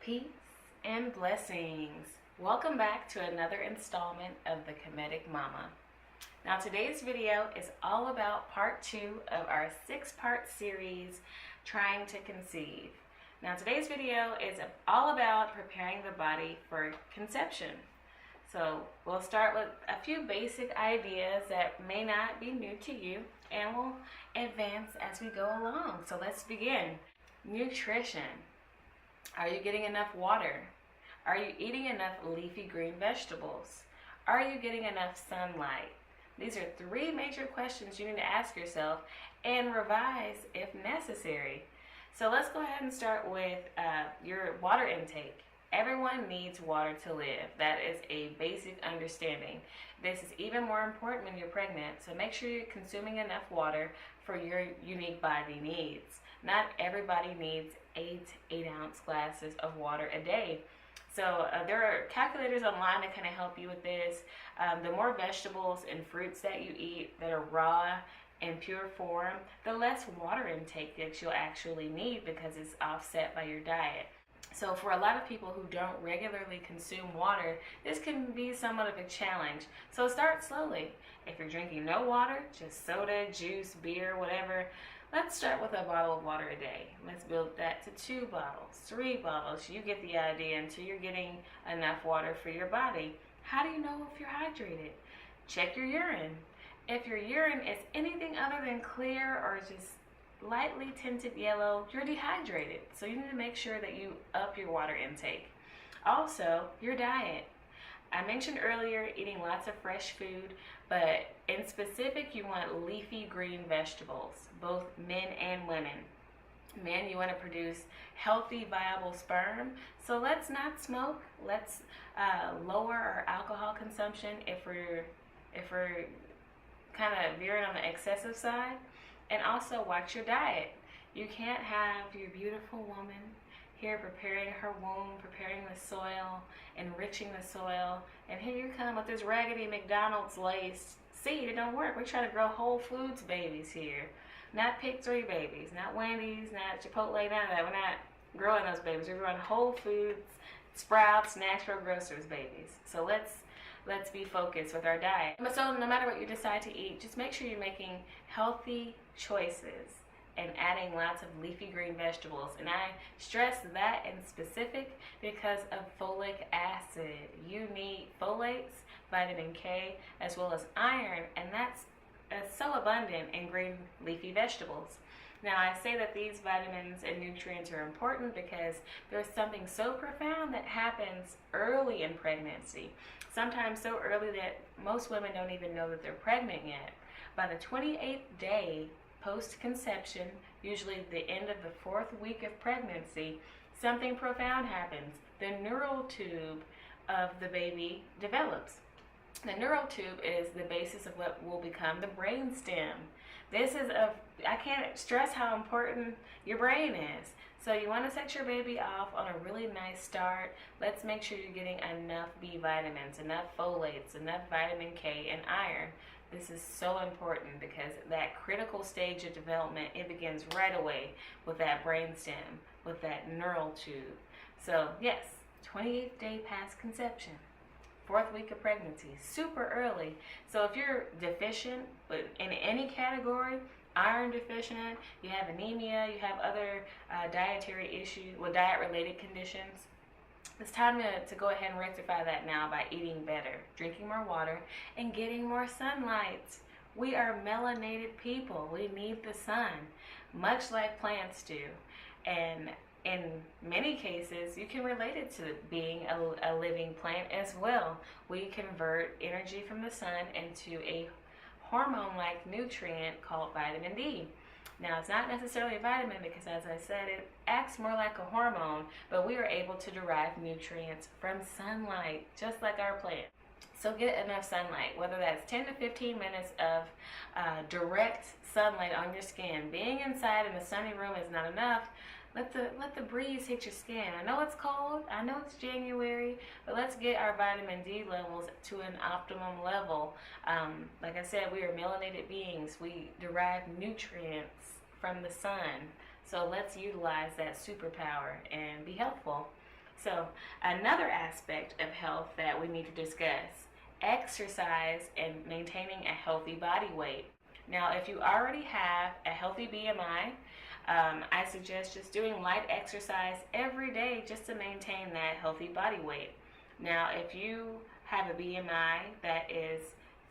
Peace and blessings. Welcome back to another installment of the Comedic Mama. Now today's video is all about part 2 of our 6-part series, Trying to Conceive. Now today's video is all about preparing the body for conception. So we'll start with a few basic ideas that may not be new to you, and we'll advance as we go along. So let's begin. Nutrition. Are you getting enough water? Are you eating enough leafy green vegetables? Are you getting enough sunlight? These are 3 major questions you need to ask yourself and revise if necessary. So let's go ahead and start with your water intake. Everyone needs water to live. That is a basic understanding. This is even more important when you're pregnant, so make sure you're consuming enough water for your unique body needs. Not everybody needs 8-ounce glasses of water a day. So there are calculators online that kind of help you with this. The more vegetables and fruits that you eat that are raw in pure form, the less water intake that you'll actually need because it's offset by your diet. So for a lot of people who don't regularly consume water, this can be somewhat of a challenge. So start slowly. If you're drinking no water, just soda, juice, beer, whatever, let's start with a bottle of water a day. Let's build that to 2 bottles, 3 bottles. You get the idea until you're getting enough water for your body. How do you know if you're hydrated? Check your urine. If your urine is anything other than clear or just lightly tinted yellow, you're dehydrated. So you need to make sure that you up your water intake. Also, your diet. I mentioned earlier eating lots of fresh food, but in specific, you want leafy green vegetables, both men and women. Men, you want to produce healthy, viable sperm. So let's not smoke. Let's lower our alcohol consumption if we're kind of veering on the excessive side. And also watch your diet. You can't have your beautiful woman here preparing her womb, preparing the soil, enriching the soil, and here you come with this raggedy McDonald's laced seed. It don't work. We're trying to grow Whole Foods babies here. Not Pick 3 babies, not Wendy's, not Chipotle, none of that. We're not growing those babies. We're growing Whole Foods, Sprouts, Natural Grocers babies. So let's be focused with our diet. So no matter what you decide to eat, just make sure you're making healthy choices and adding lots of leafy green vegetables. And I stress that in specific because of folic acid. You need folates, vitamin K, as well as iron, and that's so abundant in green leafy vegetables. Now, I say that these vitamins and nutrients are important because there's something so profound that happens early in pregnancy. Sometimes so early that most women don't even know that they're pregnant yet. By the 28th day post-conception, usually the end of the 4th week of pregnancy, something profound happens. The neural tube of the baby develops. The neural tube is the basis of what will become the brain stem. I can't stress how important your brain is. So you want to set your baby off on a really nice start. Let's make sure you're getting enough B vitamins, enough folates, enough vitamin K and iron. This is so important because that critical stage of development, it begins right away with that brain stem, with that neural tube. So yes, 28th day past conception. 4th week of pregnancy, super early. So if you're deficient but in any category, iron deficient, you have anemia, you have other dietary issues, diet-related conditions, it's time to go ahead and rectify that now by eating better, drinking more water, and getting more sunlight. We are melanated people. We need the sun, much like plants do. And in many cases, you can relate it to being a living plant as well. We convert energy from the sun into a hormone-like nutrient called vitamin D. Now, it's not necessarily a vitamin because, as I said, it acts more like a hormone, but we are able to derive nutrients from sunlight, just like our plant. So get enough sunlight, whether that's 10 to 15 minutes of direct sunlight on your skin. Being inside in a sunny room is not enough. Let the breeze hit your skin. I know it's cold, I know it's January, but let's get our vitamin D levels to an optimum level. Like I said, we are melanated beings. We derive nutrients from the sun. So let's utilize that superpower and be helpful. So another aspect of health that we need to discuss: exercise and maintaining a healthy body weight. Now, if you already have a healthy BMI, I suggest just doing light exercise every day just to maintain that healthy body weight. Now, if you have a BMI that is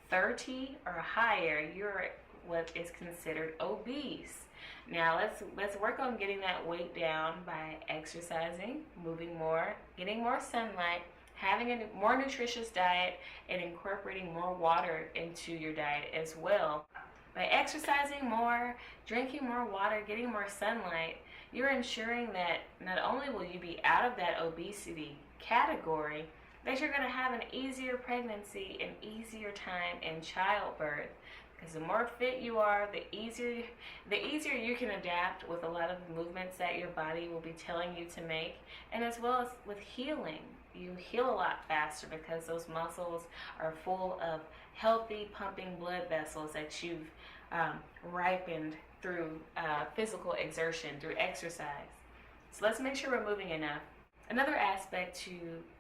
30 or higher, you're what is considered obese. Now, let's work on getting that weight down by exercising, moving more, getting more sunlight, having a more nutritious diet, and incorporating more water into your diet as well. By exercising more, drinking more water, getting more sunlight, you're ensuring that not only will you be out of that obesity category, that you're going to have an easier pregnancy and easier time in childbirth. Because the more fit you are, the easier you can adapt with a lot of movements that your body will be telling you to make, and as well as with healing. You heal a lot faster because those muscles are full of healthy pumping blood vessels that you've ripened through physical exertion, through exercise. So let's make sure we're moving enough. Another aspect to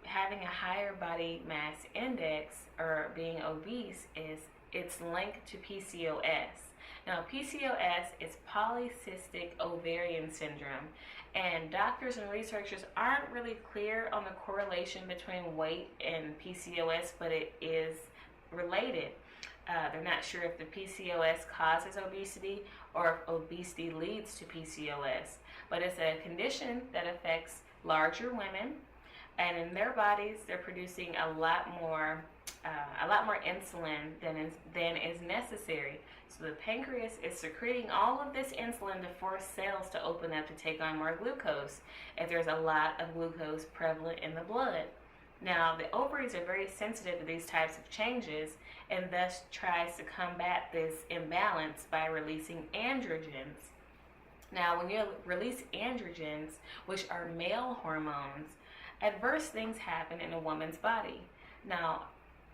having a higher body mass index or being obese is its linked to PCOS. Now, PCOS is polycystic ovarian syndrome, and doctors and researchers aren't really clear on the correlation between weight and PCOS, but it is related. They're not sure if the PCOS causes obesity or if obesity leads to PCOS, but it's a condition that affects larger women, and in their bodies they're producing a lot more insulin than is necessary. So the pancreas is secreting all of this insulin to force cells to open up to take on more glucose if there's a lot of glucose prevalent in the blood. Now, the ovaries are very sensitive to these types of changes and thus tries to combat this imbalance by releasing androgens. Now, when you release androgens, which are male hormones, adverse things happen in a woman's body. Now,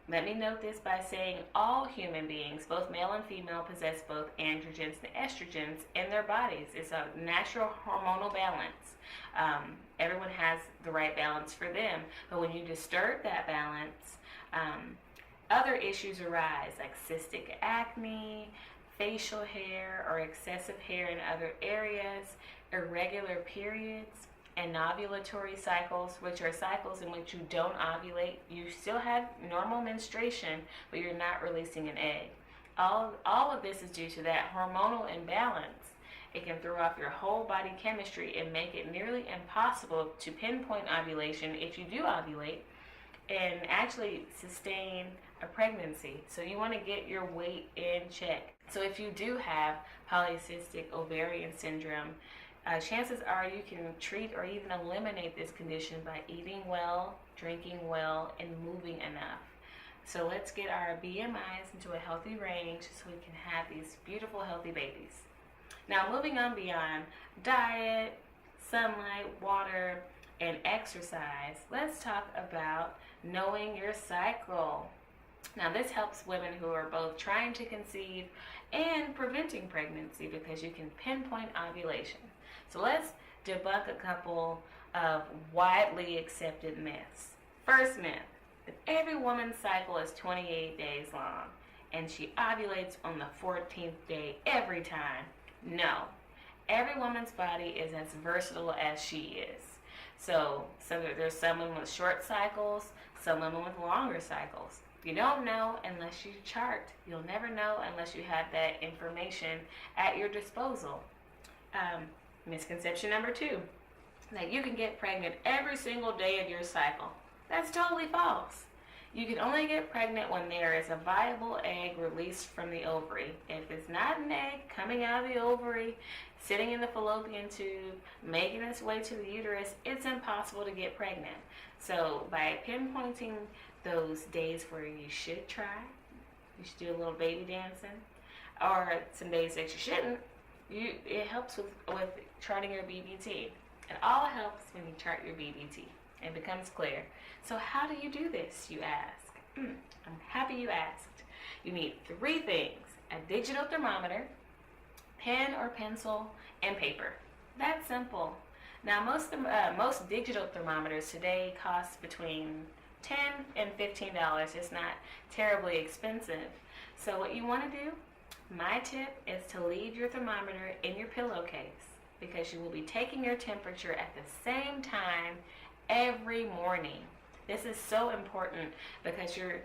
let me note this by saying all human beings, both male and female, possess both androgens and estrogens in their bodies. It's a natural hormonal balance. Everyone has the right balance for them, but when you disturb that balance, other issues arise like cystic acne, facial hair or excessive hair in other areas, irregular periods, and ovulatory cycles, which are cycles in which you don't ovulate. You still have normal menstruation, but you're not releasing an egg. All of this is due to that hormonal imbalance. It can throw off your whole body chemistry and make it nearly impossible to pinpoint ovulation if you do ovulate and actually sustain a pregnancy. So you want to get your weight in check. So if you do have polycystic ovarian syndrome, chances are you can treat or even eliminate this condition by eating well, drinking well, and moving enough. So let's get our BMIs into a healthy range so we can have these beautiful, healthy babies. Now, moving on beyond diet, sunlight, water, and exercise, let's talk about knowing your cycle. Now, this helps women who are both trying to conceive and preventing pregnancy because you can pinpoint ovulation. So let's debunk a couple of widely accepted myths. First myth, that every woman's cycle is 28 days long and she ovulates on the 14th day every time. No, every woman's body is as versatile as she is. So there's some women with short cycles, some women with longer cycles. You don't know unless you chart. You'll never know unless you have that information at your disposal. Misconception number 2, that you can get pregnant every single day of your cycle. That's totally false. You can only get pregnant when there is a viable egg released from the ovary. If it's not an egg coming out of the ovary, sitting in the fallopian tube, making its way to the uterus, it's impossible to get pregnant. So by pinpointing those days where you should try, you should do a little baby dancing, or some days that you shouldn't, it helps with charting your BBT. It all helps when you chart your BBT. It becomes clear. So how do you do this, you ask? I'm happy you asked. You need 3 things: a digital thermometer, pen or pencil, and paper. That's simple. Now, most digital thermometers today cost between $10 and $15. It's not terribly expensive. So what you want to do, my tip is to leave your thermometer in your pillowcase, because you will be taking your temperature at the same time every morning. This is so important because you're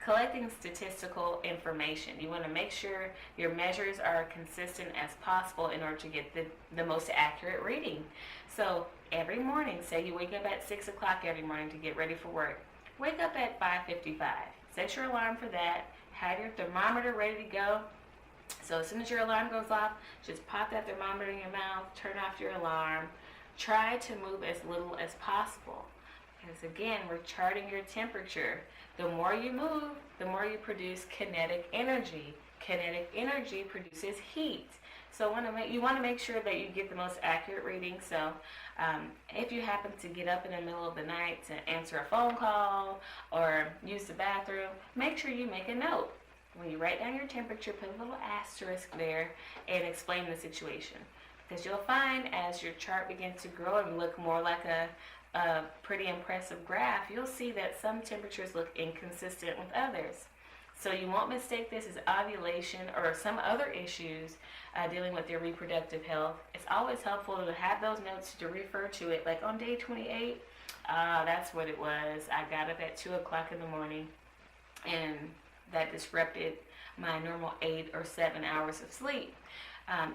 collecting statistical information. You want to make sure your measures are consistent as possible in order to get the most accurate reading. So every morning, say you wake up at 6 o'clock every morning to get ready for work. Wake up at 5:55. Set your alarm for that. Have your thermometer ready to go. So as soon as your alarm goes off, just pop that thermometer in your mouth, turn off your alarm. Try to move as little as possible, because again, we're charting your temperature. The more you move, the more you produce kinetic energy. Kinetic energy produces heat. So you want to make sure that you get the most accurate reading. So if you happen to get up in the middle of the night to answer a phone call or use the bathroom, make sure you make a note. When you write down your temperature, put a little asterisk there and explain the situation. Because you'll find as your chart begins to grow and look more like a pretty impressive graph, you'll see that some temperatures look inconsistent with others. So you won't mistake this as ovulation or some other issues dealing with your reproductive health. It's always helpful to have those notes to refer to it. Like on day 28, that's what it was. I got up at 2 o'clock in the morning, and that disrupted my normal 8 or 7 hours of sleep.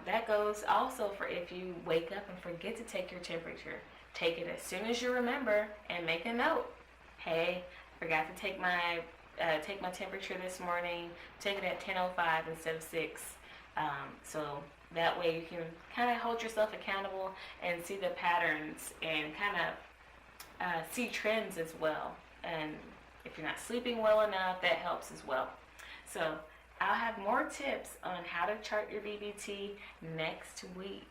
That goes also for if you wake up and forget to take your temperature. Take it as soon as you remember and make a note. Hey, I forgot to take my temperature this morning. Take it at 10:05 instead of 6. So that way you can kind of hold yourself accountable and see the patterns and kind of see trends as well. And if you're not sleeping well enough, that helps as well. So I'll have more tips on how to chart your VBT next week,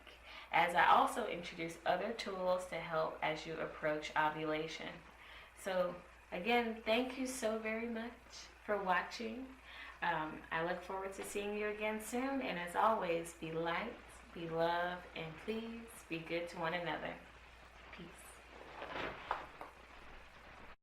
as I also introduce other tools to help as you approach ovulation. So again, thank you so very much for watching. I look forward to seeing you again soon, and as always, be light, be love, and please be good to one another.